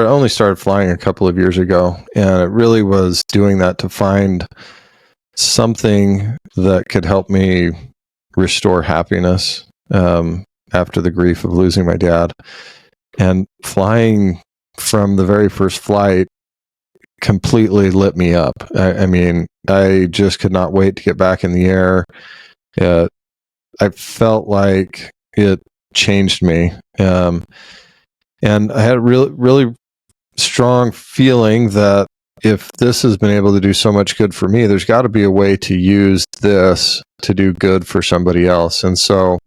only started flying a couple of years ago, and it really was doing that to find something that could help me restore happiness after the grief of losing my dad. And flying from the very first flight completely lit me up. I mean, I just could not wait to get back in the air. I felt like it changed me. And I had a really strong feeling that if this has been able to do so much good for me, there's got to be a way to use this to do good for somebody else. And so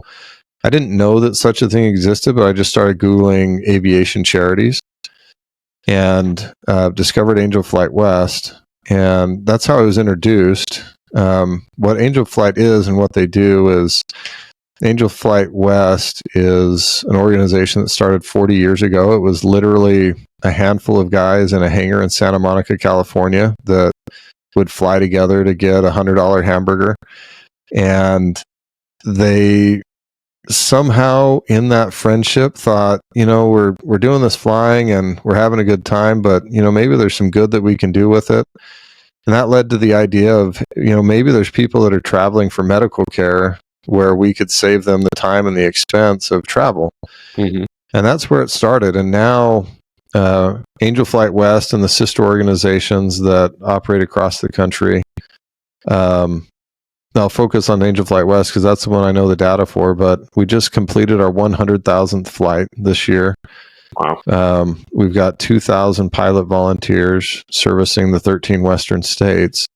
I didn't know that such a thing existed, but I just started Googling aviation charities and discovered Angel Flight West. And that's how I was introduced. What Angel Flight is and what they do is Angel Flight West is an organization that started 40 years ago. It was literally a handful of guys in a hangar in Santa Monica, California that would fly together to get a $100 hamburger. And they somehow in that friendship thought, we're doing this flying and we're having a good time, but maybe there's some good that we can do with it. And that led to the idea of, maybe there's people that are traveling for medical care where we could save them the time and the expense of travel. Mm-hmm. And that's where it started. And now Angel Flight West and the sister organizations that operate across the country, I'll focus on Angel Flight West because that's the one I know the data for, but we just completed our 100,000th flight this year. Wow. We've got 2,000 pilot volunteers servicing the 13 Western states.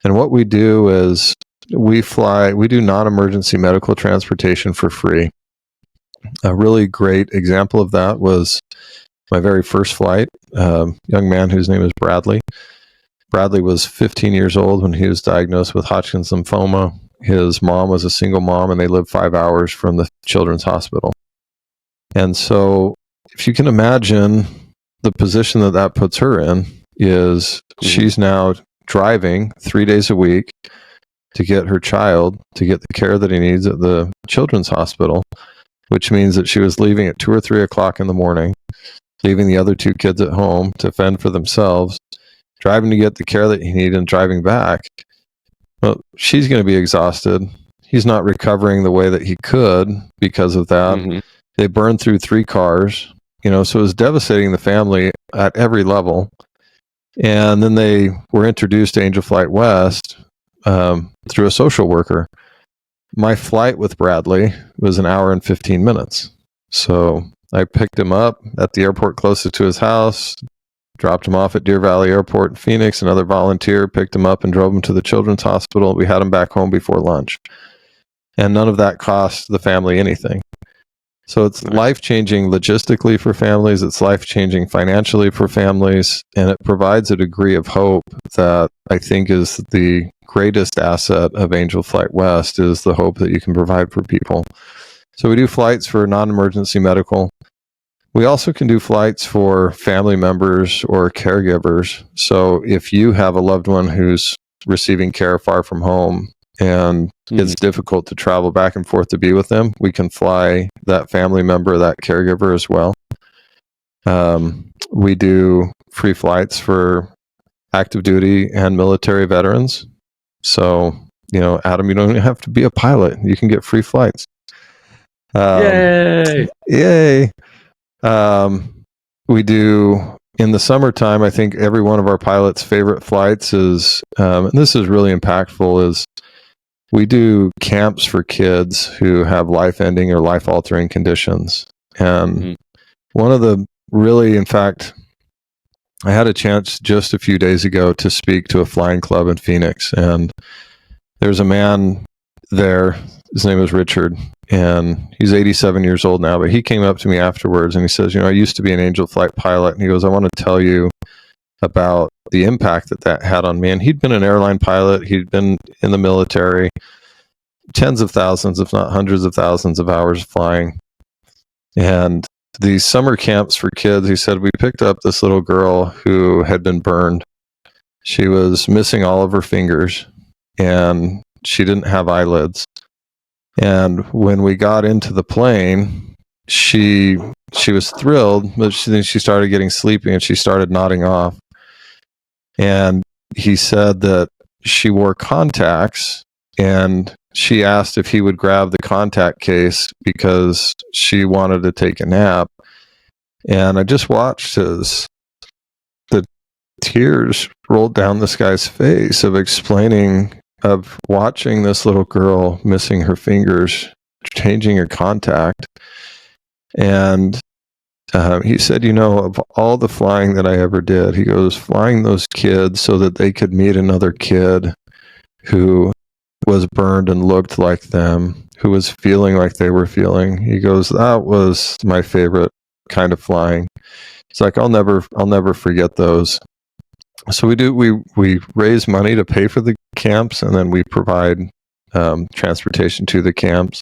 And what we do is we do non-emergency medical transportation for free. A really great example of that was my very first flight. A young man whose name is Bradley. Bradley was 15 years old when he was diagnosed with Hodgkin's lymphoma. His mom was a single mom, and they lived 5 hours from the children's hospital. And so if you can imagine the position that puts her in is she's now driving 3 days a week to get her child to get the care that he needs at the children's hospital, which means that she was leaving at 2 or 3 o'clock in the morning, leaving the other two kids at home to fend for themselves, driving to get the care that he needed and driving back. Well, she's going to be exhausted. He's not recovering the way that he could because of that. Mm-hmm. They burned through 3 cars, so it was devastating the family at every level. And then they were introduced to Angel Flight West through a social worker. My flight with Bradley was 1 hour and 15 minutes. So I picked him up at the airport closest to his house, dropped him off at Deer Valley Airport in Phoenix. Another volunteer picked him up and drove him to the children's hospital. We had him back home before lunch. And none of that cost the family anything. So it's life-changing logistically for families. It's life-changing financially for families. And it provides a degree of hope that I think is the greatest asset of Angel Flight West, is the hope that you can provide for people. So we do flights for non-emergency medical. We also can do flights for family members or caregivers. So if you have a loved one who's receiving care far from home and it's difficult to travel back and forth to be with them, we can fly that family member, that caregiver as well. We do free flights for active duty and military veterans. So, Adam, you don't even have to be a pilot. You can get free flights. Yay! Yay! We do in the summertime. I think every one of our pilots' favorite flights is, and this is really impactful, is we do camps for kids who have life-ending or life-altering conditions. And one of the really, in fact, I had a chance just a few days ago to speak to a flying club in Phoenix, and there's a man there. His name is Richard, and he's 87 years old now, but he came up to me afterwards and he says, I used to be an Angel Flight pilot. And he goes, I want to tell you about the impact that had on me. And he'd been an airline pilot. He'd been in the military, tens of thousands, if not hundreds of thousands of hours flying. And these summer camps for kids, he said, we picked up this little girl who had been burned. She was missing all of her fingers and she didn't have eyelids. And when we got into the plane, she she was thrilled, but then she started getting sleepy and she started nodding off. And he said that she wore contacts, and she asked if he would grab the contact case because she wanted to take a nap. And I just watched as the tears rolled down this guy's face of watching this little girl missing her fingers, changing her contact. And he said, of all the flying that I ever did, he goes, flying those kids so that they could meet another kid who was burned and looked like them, who was feeling like they were feeling. He goes, that was my favorite kind of flying. It's like, I'll never forget those. So we raise money to pay for the camps, and then we provide transportation to the camps.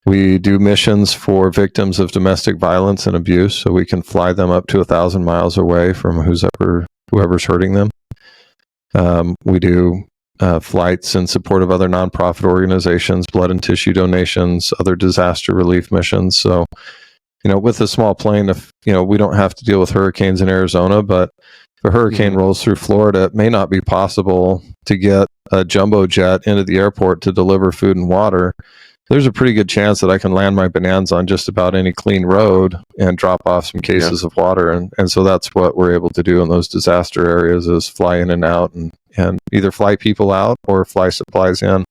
We do missions for victims of domestic violence and abuse, so we can fly them up to 1,000 miles away from whoever's hurting them. We do flights in support of other nonprofit organizations, blood and tissue donations, other disaster relief missions. So, with a small plane, if we don't have to deal with hurricanes in Arizona, but if a hurricane rolls through Florida, it may not be possible to get a jumbo jet into the airport to deliver food and water. There's a pretty good chance that I can land my Bonanza on just about any clean road and drop off some cases of water. And so that's what we're able to do in those disaster areas, is fly in and out and either fly people out or fly supplies in.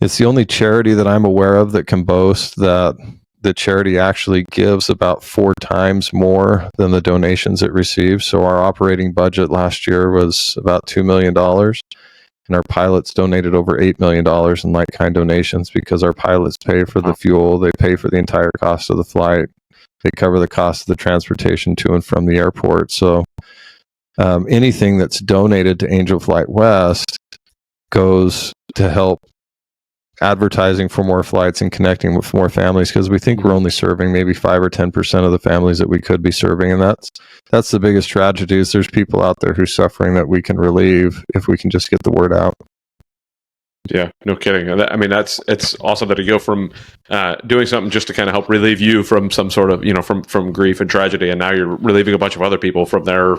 It's the only charity that I'm aware of that can boast that the charity actually gives about 4 times more than the donations it receives. So our operating budget last year was about $2 million. And our pilots donated over $8 million in like-kind donations, because our pilots pay for the fuel, they pay for the entire cost of the flight, they cover the cost of the transportation to and from the airport. So anything that's donated to Angel Flight West goes to help advertising for more flights and connecting with more families, because we think we're only serving maybe 5 or 10% of the families that we could be serving. And that's the biggest tragedy, is there's people out there who's suffering that we can relieve if we can just get the word out. Yeah, no kidding. I mean, it's awesome that you go from doing something just to kind of help relieve you from some sort of, from grief and tragedy, and now you're relieving a bunch of other people from their,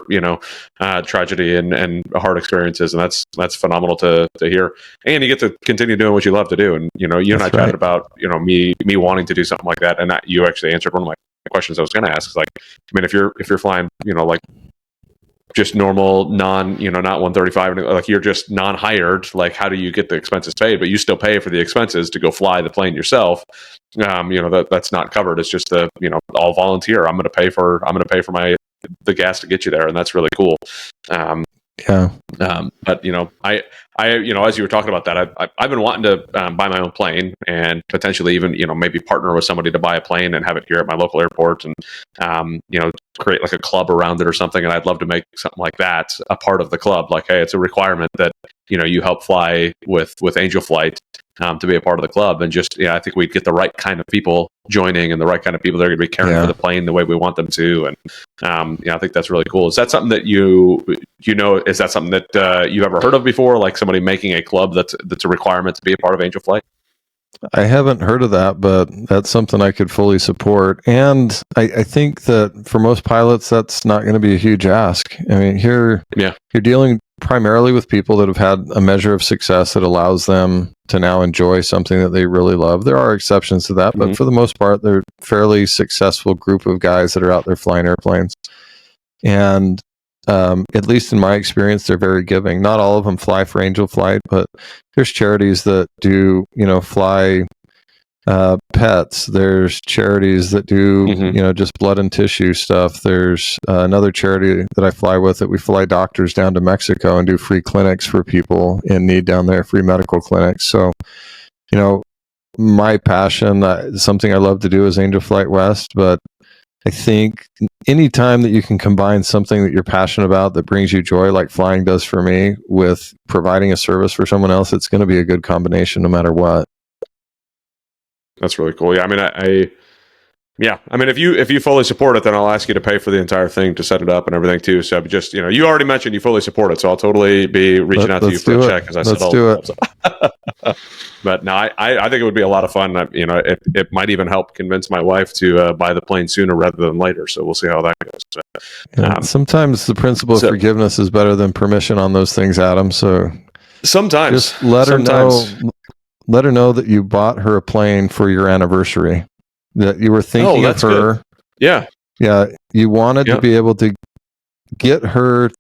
tragedy and hard experiences, and that's phenomenal to hear. And you get to continue doing what you love to do. And you and I chatted about me wanting to do something like that, and that you actually answered one of my questions I was going to ask. Is like, I mean, if you're flying, like just normal, not 135, like you're just non-hired, like how do you get the expenses paid? But you still pay for the expenses to go fly the plane yourself. That's not covered. It's just all volunteer. I'm going to pay for the gas to get you there, and that's really cool. But I as you were talking about that, I've been wanting to buy my own plane, and potentially even maybe partner with somebody to buy a plane and have it here at my local airport, and create like a club around it or something. And I'd love to make something like that a part of the club. Like, hey, it's a requirement that you help fly with Angel Flight to be a part of the club. And just I think we'd get the right kind of people joining, and the right kind of people that are going to be caring for the plane the way we want them to. And I think that's really cool. Is that something that is that something that you've ever heard of before, like somebody making a club that's a requirement to be a part of Angel Flight? I haven't heard of that, but that's something I could fully support. And I think that for most pilots, that's not going to be a huge ask. I mean, you're dealing primarily with people that have had a measure of success that allows them to now enjoy something that they really love. There are exceptions to that, but for the most part, they're a fairly successful group of guys that are out there flying airplanes. And at least in my experience, they're very giving. Not all of them fly for Angel Flight, but there's charities that do, fly pets. There's charities that do, just blood and tissue stuff. There's another charity that I fly with that we fly doctors down to Mexico and do free clinics for people in need down there, free medical clinics. So, my passion, something I love to do is Angel Flight West, but I think anytime that you can combine something that you're passionate about that brings you joy, like flying does for me, with providing a service for someone else, it's going to be a good combination no matter what. That's really cool. Yeah, I Yeah, I mean, if you fully support it, then I'll ask you to pay for the entire thing to set it up and everything too. So just you already mentioned you fully support it, so I'll totally be reaching out to you for a check, as I said. Let's do it. But no, I think it would be a lot of fun. It might even help convince my wife to buy the plane sooner rather than later. So we'll see how that goes. So, sometimes the principle of forgiveness is better than permission on those things, Adam. So sometimes just let her know that you bought her a plane for your anniversary. That you were thinking of her. Good. Yeah. Yeah. You wanted to be able to get her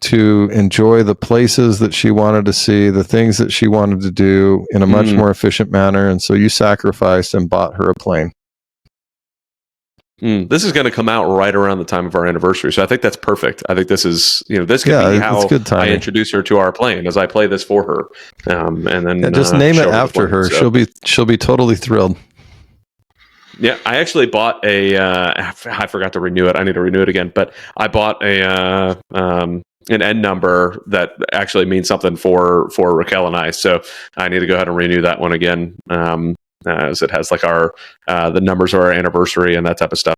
to enjoy the places that she wanted to see, the things that she wanted to do in a much more efficient manner. And so you sacrificed and bought her a plane. This is going to come out right around the time of our anniversary. So I think that's perfect. I think this is, this could be how I introduce her to our plane as I play this for her. And then just name it after her. So. She'll be totally thrilled. Yeah, I actually bought I forgot to renew it. I need to renew it again. But I bought an N number that actually means something for Raquel and I. So I need to go ahead and renew that one again, as it has like our the numbers of our anniversary and that type of stuff.